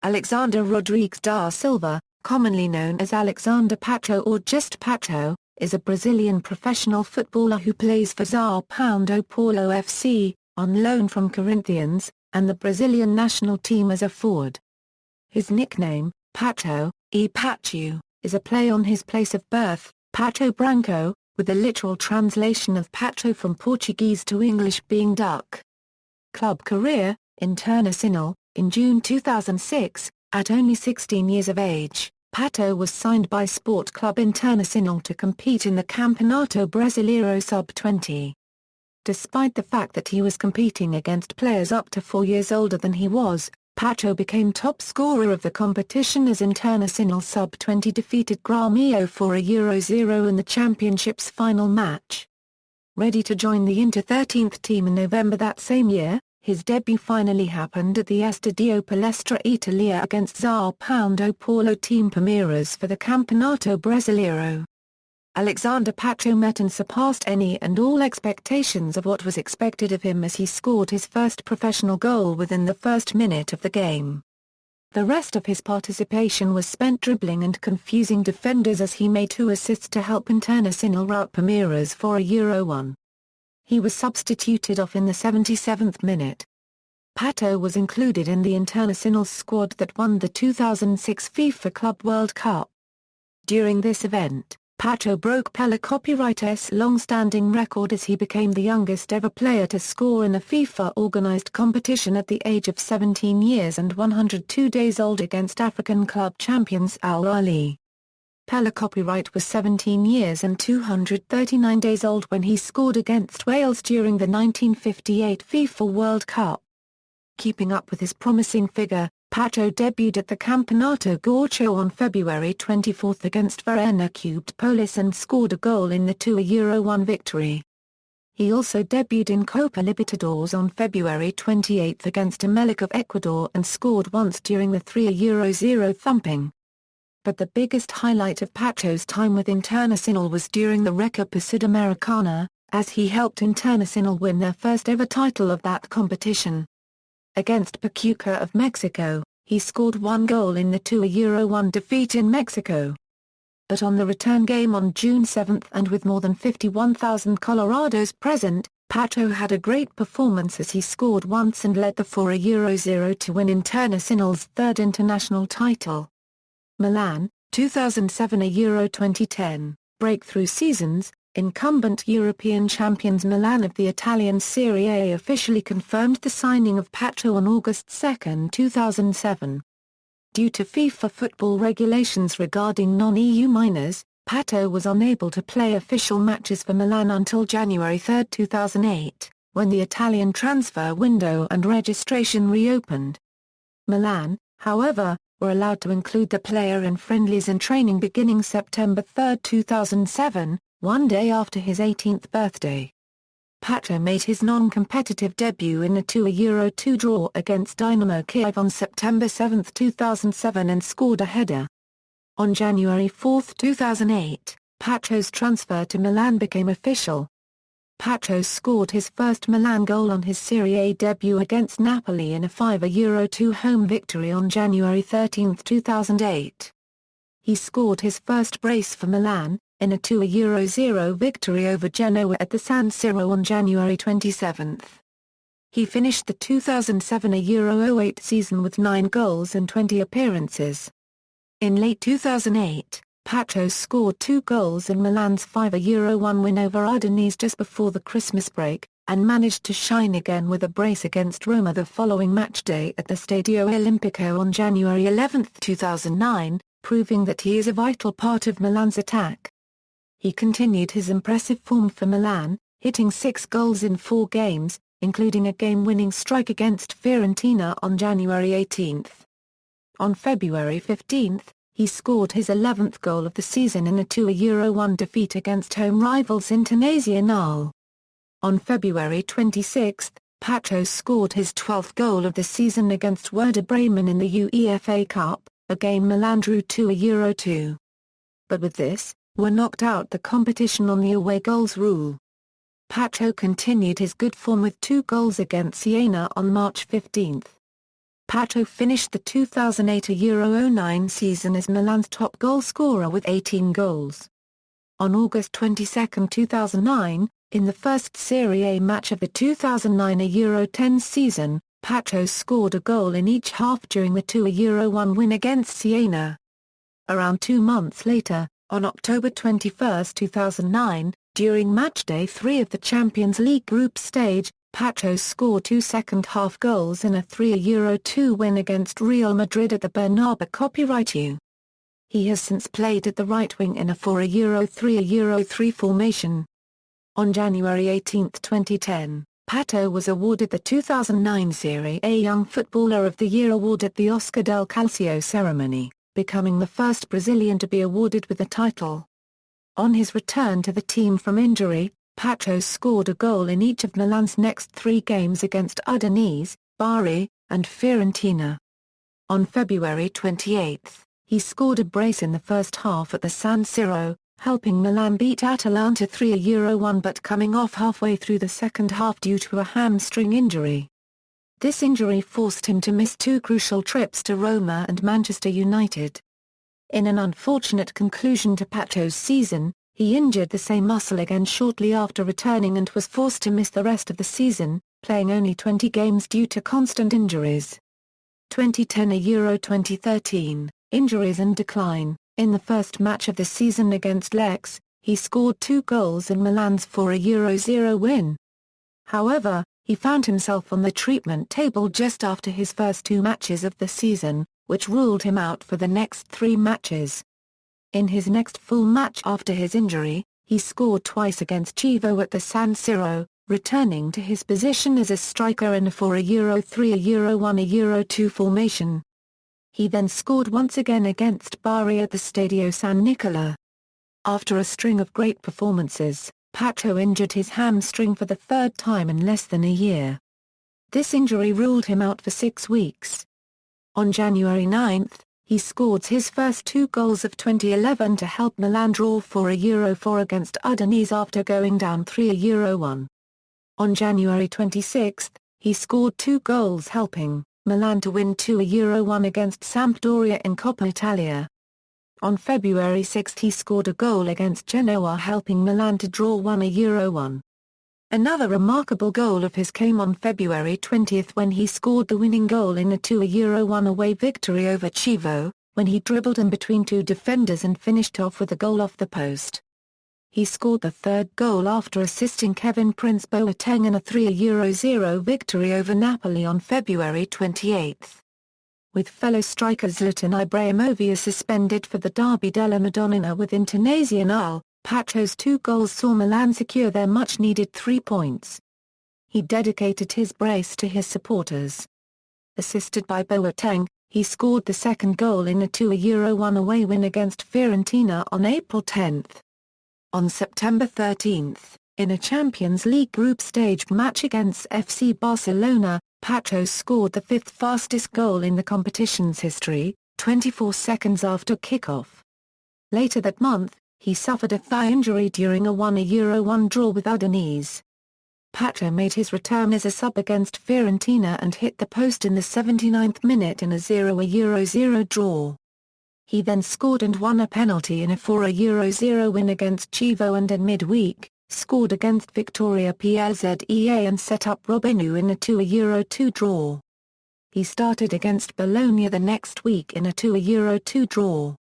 Alexander Rodrigues da Silva, commonly known as Alexander Pato or just Pato, is a Brazilian professional footballer who plays for São Paulo FC, on loan from Corinthians, and the Brazilian national team as a forward. His nickname, Pato, e Pato, is a play on his place of birth, Pato Branco, with the literal translation of Pato from Portuguese to English being duck. Club career, Internacional. In June 2006, at only 16 years of age, Pato was signed by Sport Club Internacional to compete in the Campeonato Brasileiro Sub-20. Despite the fact that he was competing against players up to 4 years older than he was, Pato became top scorer of the competition as Internacional Sub-20 defeated Grêmio for a Euro-0 in the championship's final match. Ready to join the Inter-13th team in November that same year, his debut finally happened at the Estadio Palestra Italia against São Paulo team Palmeiras for the Campeonato Brasileiro. Alexander Pato met and surpassed any and all expectations of what was expected of him as he scored his first professional goal within the first minute of the game. The rest of his participation was spent dribbling and confusing defenders as he made 2 assists to help Internacional rout Palmeiras for a Euro-1. He was substituted off in the 77th minute. Pato was included in the Internacional squad that won the 2006 FIFA Club World Cup. During this event, Pato broke Pelé Copyright's long-standing record as he became the youngest ever player to score in a FIFA-organized competition at the age of 17 years and 102 days old against African club champions Al Ahly. Pelé Copyright was 17 years and 239 days old when he scored against Wales during the 1958 FIFA World Cup. Keeping up with his promising figure, Pato debuted at the Campeonato Gaúcho on February 24 against Verena Cubed Police and scored a goal in the 2-1 victory. He also debuted in Copa Libertadores on February 28 against Emelec of Ecuador and scored once during the 3-0 thumping. But the biggest highlight of Pato's time with Internacional was during the Recopa Sudamericana, as he helped Internacional win their first ever title of that competition. Against Pachuca of Mexico, he scored 1 goal in the 2-1 defeat in Mexico. But on the return game on June 7 and with more than 51,000 Colorados present, Pato had a great performance as he scored once and led the 4-0 to win Internacional's 3rd international title. Milan, 2007 Euro 2010, breakthrough seasons. Incumbent European champions Milan of the Italian Serie A officially confirmed the signing of Pato on August 2, 2007. Due to FIFA football regulations regarding non-EU minors, Pato was unable to play official matches for Milan until January 3, 2008, when the Italian transfer window and registration reopened. Milan, however, were allowed to include the player in friendlies and training beginning September 3, 2007, 1 day after his 18th birthday. Pato made his non-competitive debut in a 2-2 draw against Dynamo Kiev on September 7, 2007 and scored a header. On January 4, 2008, Pato's transfer to Milan became official. Pato scored his first Milan goal on his Serie A debut against Napoli in a 5-2 home victory on January 13, 2008. He scored his first brace for Milan, in a 2-0 victory over Genoa at the San Siro on January 27. He finished the 2007 Euro 08 season with 9 goals and 20 appearances. In late 2008, Pato scored 2 goals in Milan's 5-1 win over Udinese just before the Christmas break, and managed to shine again with a brace against Roma the following matchday at the Stadio Olimpico on January 11, 2009, proving that he is a vital part of Milan's attack. He continued his impressive form for Milan, hitting 6 goals in 4 games, including a game-winning strike against Fiorentina on January 18. On February 15, he scored his 11th goal of the season in a 2-1 defeat against home rivals Internazionale. On February 26, Pato scored his 12th goal of the season against Werder Bremen in the UEFA Cup, a game Milan drew 2-2. But with this, were knocked out the competition on the away goals rule. Pato continued his good form with 2 goals against Siena on March 15. Pato finished the 2008-09 season as Milan's top goal scorer with 18 goals. On August 22, 2009, in the first Serie A match of the 2009-10 season, Pato scored a goal in each half during the 2-1 win against Siena. Around 2 months later, on October 21, 2009, during matchday 3 of the Champions League group stage, Pato scored 2 second-half goals in a 3-2 win against Real Madrid at the Bernabeu Copyright. He has since played at the right wing in a 4-3-3 formation. On January 18, 2010, Pato was awarded the 2009 Serie A Young Footballer of the Year award at the Oscar del Calcio ceremony, becoming the first Brazilian to be awarded with the title. On his return to the team from injury, Pato scored a goal in each of Milan's next 3 games against Udinese, Bari, and Fiorentina. On February 28, he scored a brace in the first half at the San Siro, helping Milan beat Atalanta 3-1 but coming off halfway through the second half due to a hamstring injury. This injury forced him to miss 2 crucial trips to Roma and Manchester United. In an unfortunate conclusion to Pato's season, he injured the same muscle again shortly after returning and was forced to miss the rest of the season, playing only 20 games due to constant injuries. 2010-2013, injuries and decline. In the first match of the season against Lecce, he scored 2 goals in Milan's 4-0 win. However, he found himself on the treatment table just after his first 2 matches of the season, which ruled him out for the next 3 matches. In his next full match after his injury, he scored twice against Chievo at the San Siro, returning to his position as a striker in a 4-3-1-2 formation. He then scored once again against Bari at the Stadio San Nicola. After a string of great performances, Pato injured his hamstring for the 3rd time in less than a year. This injury ruled him out for 6 weeks. On January 9, he scored his first 2 goals of 2011 to help Milan draw 4-4 against Udinese after going down 3-1. On January 26, he scored 2 goals helping Milan to win 2-1 against Sampdoria in Coppa Italia. On February 6 he scored a goal against Genoa helping Milan to draw 1-1. Another remarkable goal of his came on February 20 when he scored the winning goal in a 2-1 away victory over Chievo, when he dribbled in between 2 defenders and finished off with a goal off the post. He scored the 3rd goal after assisting Kevin Prince Boateng in a 3-0 victory over Napoli on February 28. With fellow striker Zlatan Ibrahimovic suspended for the Derby della Madonnina with Internazionale, Pato's 2 goals saw Milan secure their much-needed 3 points. He dedicated his brace to his supporters. Assisted by Boateng, he scored the 2nd goal in a 2-1 away win against Fiorentina on April 10. On September 13, in a Champions League group stage match against FC Barcelona, Pato scored the 5th fastest goal in the competition's history, 24 seconds after kickoff. Later that month, he suffered a thigh injury during a 1-1 draw with Udinese. Pato made his return as a sub against Fiorentina and hit the post in the 79th minute in a 0-0 draw. He then scored and won a penalty in a 4-0 win against Chievo and in midweek, scored against Victoria Plzea and set up Robinho in a 2-2 draw. He started against Bologna the next week in a 2-2 draw.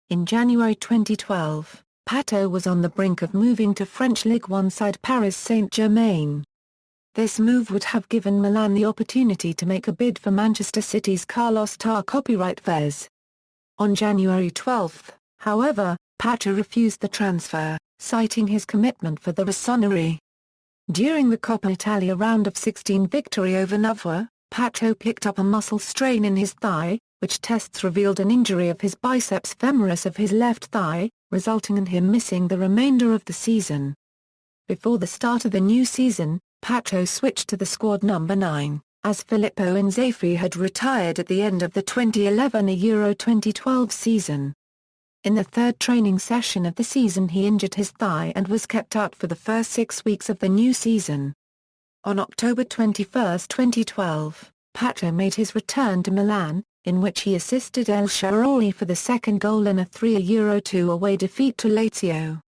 In January 2012, Pato was on the brink of moving to French Ligue 1 side Paris Saint-Germain. This move would have given Milan the opportunity to make a bid for Manchester City's Carlos Tar copyright Vez. On January 12, however, Pato refused the transfer, citing his commitment for the Rossoneri. During the Coppa Italia round of 16 victory over Novara, Pato picked up a muscle strain in his thigh, which tests revealed an injury of his biceps femoris of his left thigh, resulting in him missing the remainder of the season. Before the start of the new season, Pato switched to the squad number 9, as Filippo Inzaghi had retired at the end of the 2011-2012 season. In the 3rd training session of the season he injured his thigh and was kept out for the first 6 weeks of the new season. On October 21, 2012, Pato made his return to Milan, in which he assisted El Shaarawy for the second goal in a 3-2 away defeat to Lazio.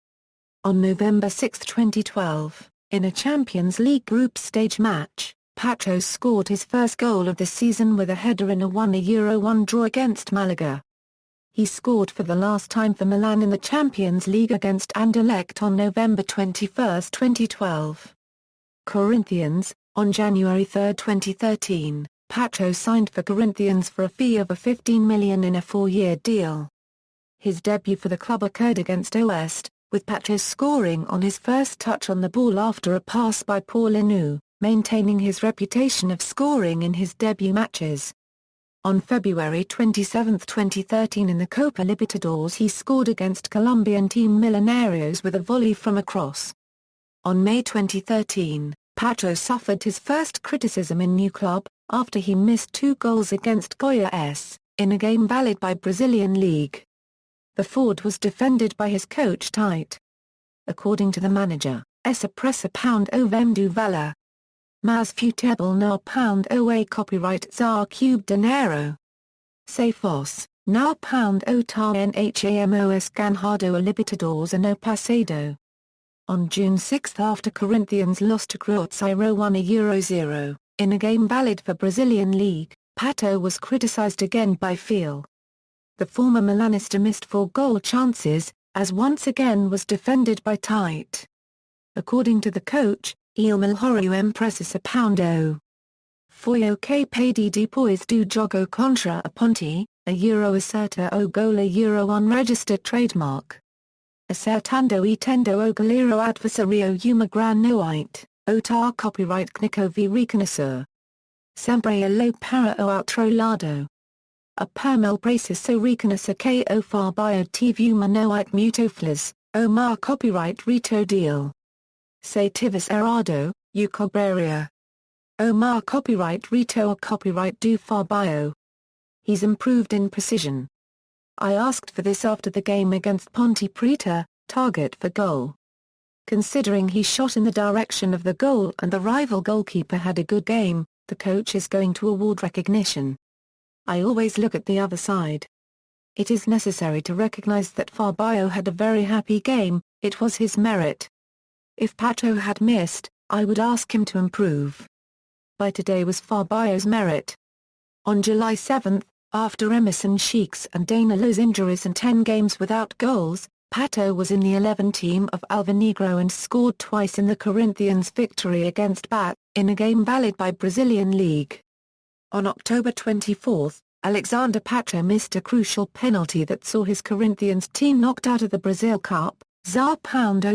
On November 6, 2012, in a Champions League group stage match, Pato scored his first goal of the season with a header in a 1-1 draw against Malaga. He scored for the last time for Milan in the Champions League against Anderlecht on November 21, 2012. Corinthians. On January 3, 2013, Pato signed for Corinthians for a fee of $15 million in a 4-year deal. His debut for the club occurred against Oeste, with Pato scoring on his first touch on the ball after a pass by Paulinu, maintaining his reputation of scoring in his debut matches. On February 27, 2013 in the Copa Libertadores he scored against Colombian team Millonarios with a volley from a cross. On May 2013, Pato suffered his first criticism in new club, after he missed 2 goals against Goiás, in a game valid by Brazilian League. The forward was defended by his coach Tite. According to the manager, essa pressa o vem valor. Mas futebol não o copyright Zar Cube Dinero. Se fosse, não o tar nhamos ganhado a Libertadores ano passado. On June 6 after Corinthians lost to Cruzeiro 1-0, in a game valid for Brazilian League, Pato was criticized again by Fiel. The former Milanista missed 4 goal chances, as once again was defended by Tite. According to the coach, Il Melhorio Empresas a Foi o que pede depois do jogo contra a Ponte, a Euro acerta o gol a Euro unregistered trademark. Acertando e tendo o goleiro adversario uma gran noite, o tar copyright Knico v reconhecer. Sempre alo para o outro lado. A permel braces so reconhecer que o Fabio teve uma noite muito feliz, o mar copyright Rito deal. Se tives errado, o cobraria. O mar copyright Rito a copyright do Fabio. He's improved in precision. I asked for this after the game against Ponte Preta, target for goal. Considering he shot in the direction of the goal and the rival goalkeeper had a good game, the coach is going to award recognition. I always look at the other side. It is necessary to recognize that Fabio had a very happy game, it was his merit. If Pato had missed, I would ask him to improve. By today was Fabio's merit. On July 7, after Emerson Sheik's and Danilo's injuries and 10 games without goals, Pato was in the 11 team of Alvinegro and scored twice in the Corinthians' victory against BAT, in a game valid by Brazilian League. On October 24, Alexander Pato missed a crucial penalty that saw his Corinthians team knocked out of the Brazil Cup, São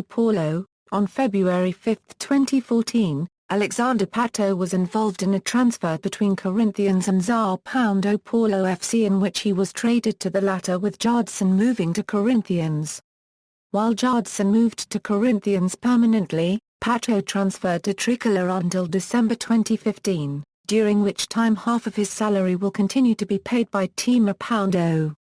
Paulo. On February 5, 2014, Alexander Pato was involved in a transfer between Corinthians and São Paulo FC in which he was traded to the latter with Jadson moving to Corinthians. While Jadson moved to Corinthians permanently, Pato transferred to Tricolor until December 2015, during which time half of his salary will continue to be paid by Team Paulo.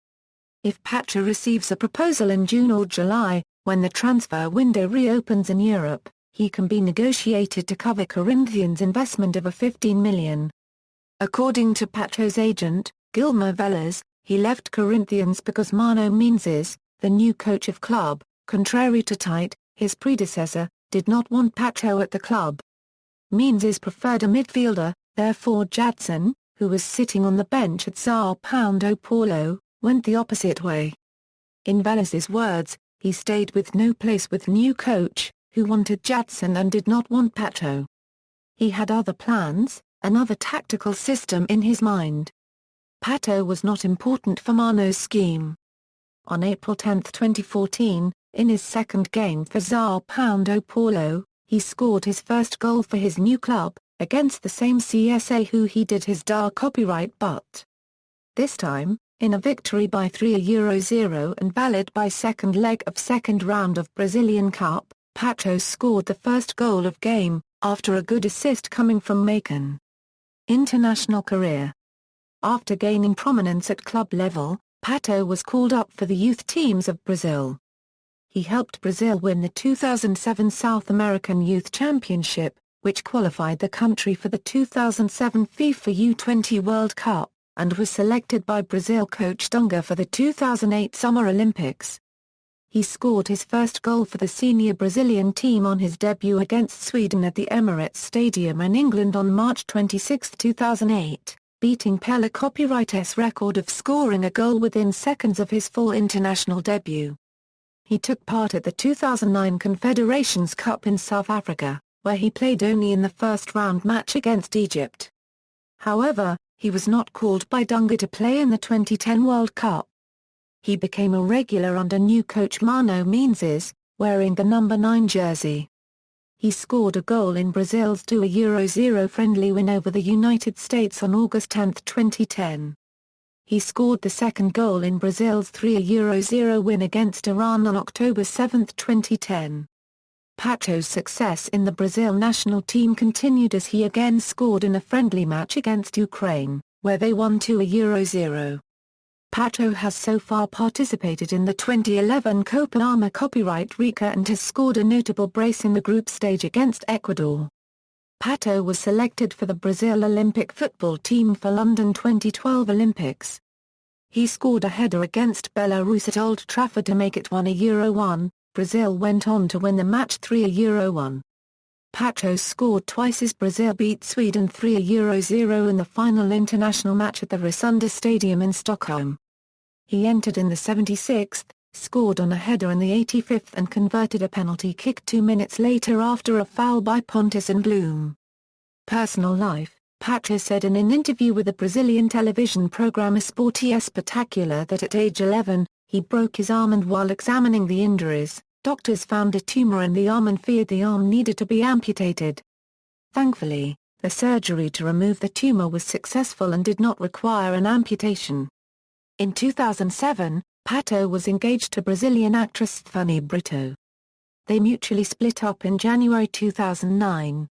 If Pato receives a proposal in June or July, when the transfer window reopens in Europe, he can be negotiated to cover Corinthians' investment of a $15 million. According to Pato's agent, Guilherme Velas, he left Corinthians because Mano Menezes, the new coach of club, contrary to Tite, his predecessor, did not want Pato at the club. Menezes preferred a midfielder, therefore Jadson, who was sitting on the bench at São Paulo, went the opposite way. In Velas's words, he stayed with no place with new coach, who wanted Jadson and did not want Pato. He had other plans, another tactical system in his mind. Pato was not important for Mano's scheme. On April 10, 2014, in his second game for São Paulo, he scored his first goal for his new club, against the same CSA who he did his DAR copyright but. This time, in a victory by 3-0 and valid by second leg of second round of Brazilian Cup, Pato scored the first goal of game, after a good assist coming from Macon. International career. After gaining prominence at club level, Pato was called up for the youth teams of Brazil. He helped Brazil win the 2007 South American Youth Championship, which qualified the country for the 2007 FIFA U20 World Cup, and was selected by Brazil coach Dunga for the 2008 Summer Olympics. He scored his first goal for the senior Brazilian team on his debut against Sweden at the Emirates Stadium in England on March 26, 2008, beating Pelé Copyright's record of scoring a goal within seconds of his full international debut. He took part at the 2009 Confederations Cup in South Africa, where he played only in the first round match against Egypt. However, he was not called by Dunga to play in the 2010 World Cup. He became a regular under new coach Mano Menezes, wearing the number 9 jersey. He scored a goal in Brazil's 2-0 friendly win over the United States on August 10, 2010. He scored the second goal in Brazil's 3-0 win against Iran on October 7, 2010. Pató's success in the Brazil national team continued as he again scored in a friendly match against Ukraine, where they won 2-0. Pató has so far participated in the 2011 Copa Arma Copyright Rica and has scored a notable brace in the group stage against Ecuador. Pató was selected for the Brazil Olympic football team for London 2012 Olympics. He scored a header against Belarus at Old Trafford to make it 1-1. Brazil went on to win the match 3-1. Pató scored twice as Brazil beat Sweden 3-0 in the final international match at the Rosunda Stadium in Stockholm. He entered in the 76th, scored on a header in the 85th and converted a penalty kick 2 minutes later after a foul by Pontus and Bloom. Personal life: Pató said in an interview with the Brazilian television program Esporte Espetacular that at age 11, he broke his arm and while examining the injuries, doctors found a tumor in the arm and feared the arm needed to be amputated. Thankfully, the surgery to remove the tumor was successful and did not require an amputation. In 2007, Pató was engaged to Brazilian actress Fanny Brito. They mutually split up in January 2009.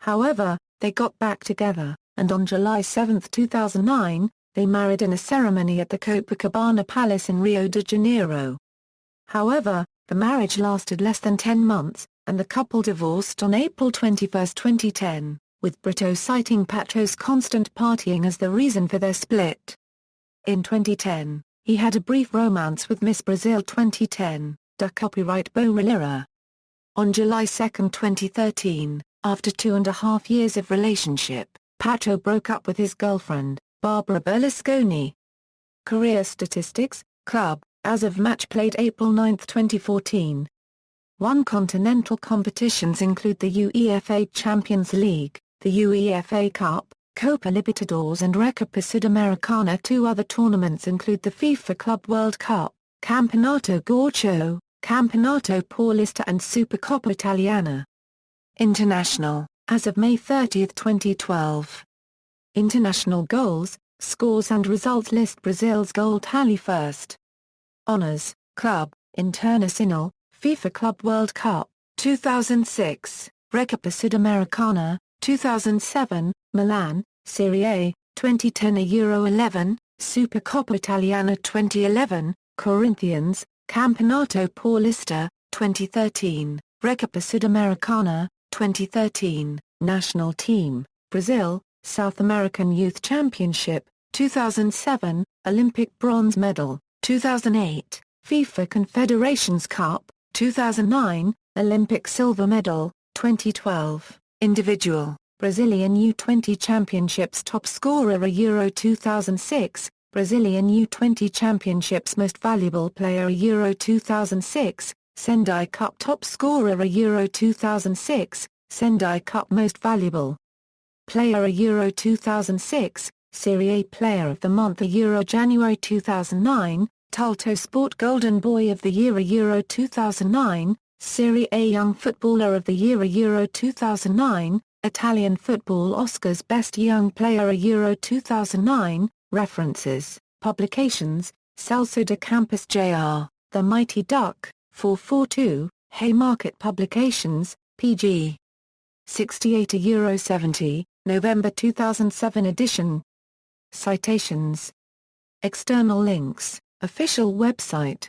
However, they got back together, and on July 7, 2009, they married in a ceremony at the Copacabana Palace in Rio de Janeiro. However, the marriage lasted less than 10 months, and the couple divorced on April 21, 2010, with Brito citing Pató's constant partying as the reason for their split. In 2010, he had a brief romance with Miss Brazil 2010, da Copyright Boa. On July 2, 2013, after 2.5 years of relationship, Pató broke up with his girlfriend, Barbara Berlusconi. Career statistics: Club, as of match played April 9, 2014. Won continental competitions include the UEFA Champions League, the UEFA Cup, Copa Libertadores and Recopa Sudamericana. 2 other tournaments include the FIFA Club World Cup, Campeonato Gaúcho, Campeonato Paulista and Supercoppa Italiana. International, as of May 30, 2012. International goals, scores and results list Brazil's goal tally first. Honors: Club, Internacional, FIFA Club World Cup, 2006, Recopa Sudamericana, 2007, Milan, Serie A, 2010 Euro 11, Supercoppa Italiana 2011, Corinthians, Campeonato Paulista, 2013, Recopa Sudamericana, 2013, National Team, Brazil, South American Youth Championship, 2007, Olympic bronze medal, 2008, FIFA Confederations Cup, 2009, Olympic silver medal, 2012, individual, Brazilian U20 Championships top scorer Euro 2006, Brazilian U20 Championships most valuable player Euro 2006, Sendai Cup top scorer Euro 2006, Sendai Cup most valuable player Euro 2006, Serie A Player of the Month Euro January 2009, Talto Sport Golden Boy of the Year Euro 2009, Serie A Young Footballer of the Year Euro 2009, Italian Football Oscars Best Young Player Euro 2009. References, publications, Celso de Campos Jr., The Mighty Duck, 442, Haymarket Publications, pg. 68 Euro 70, November 2007 edition. Citations. External links, official website.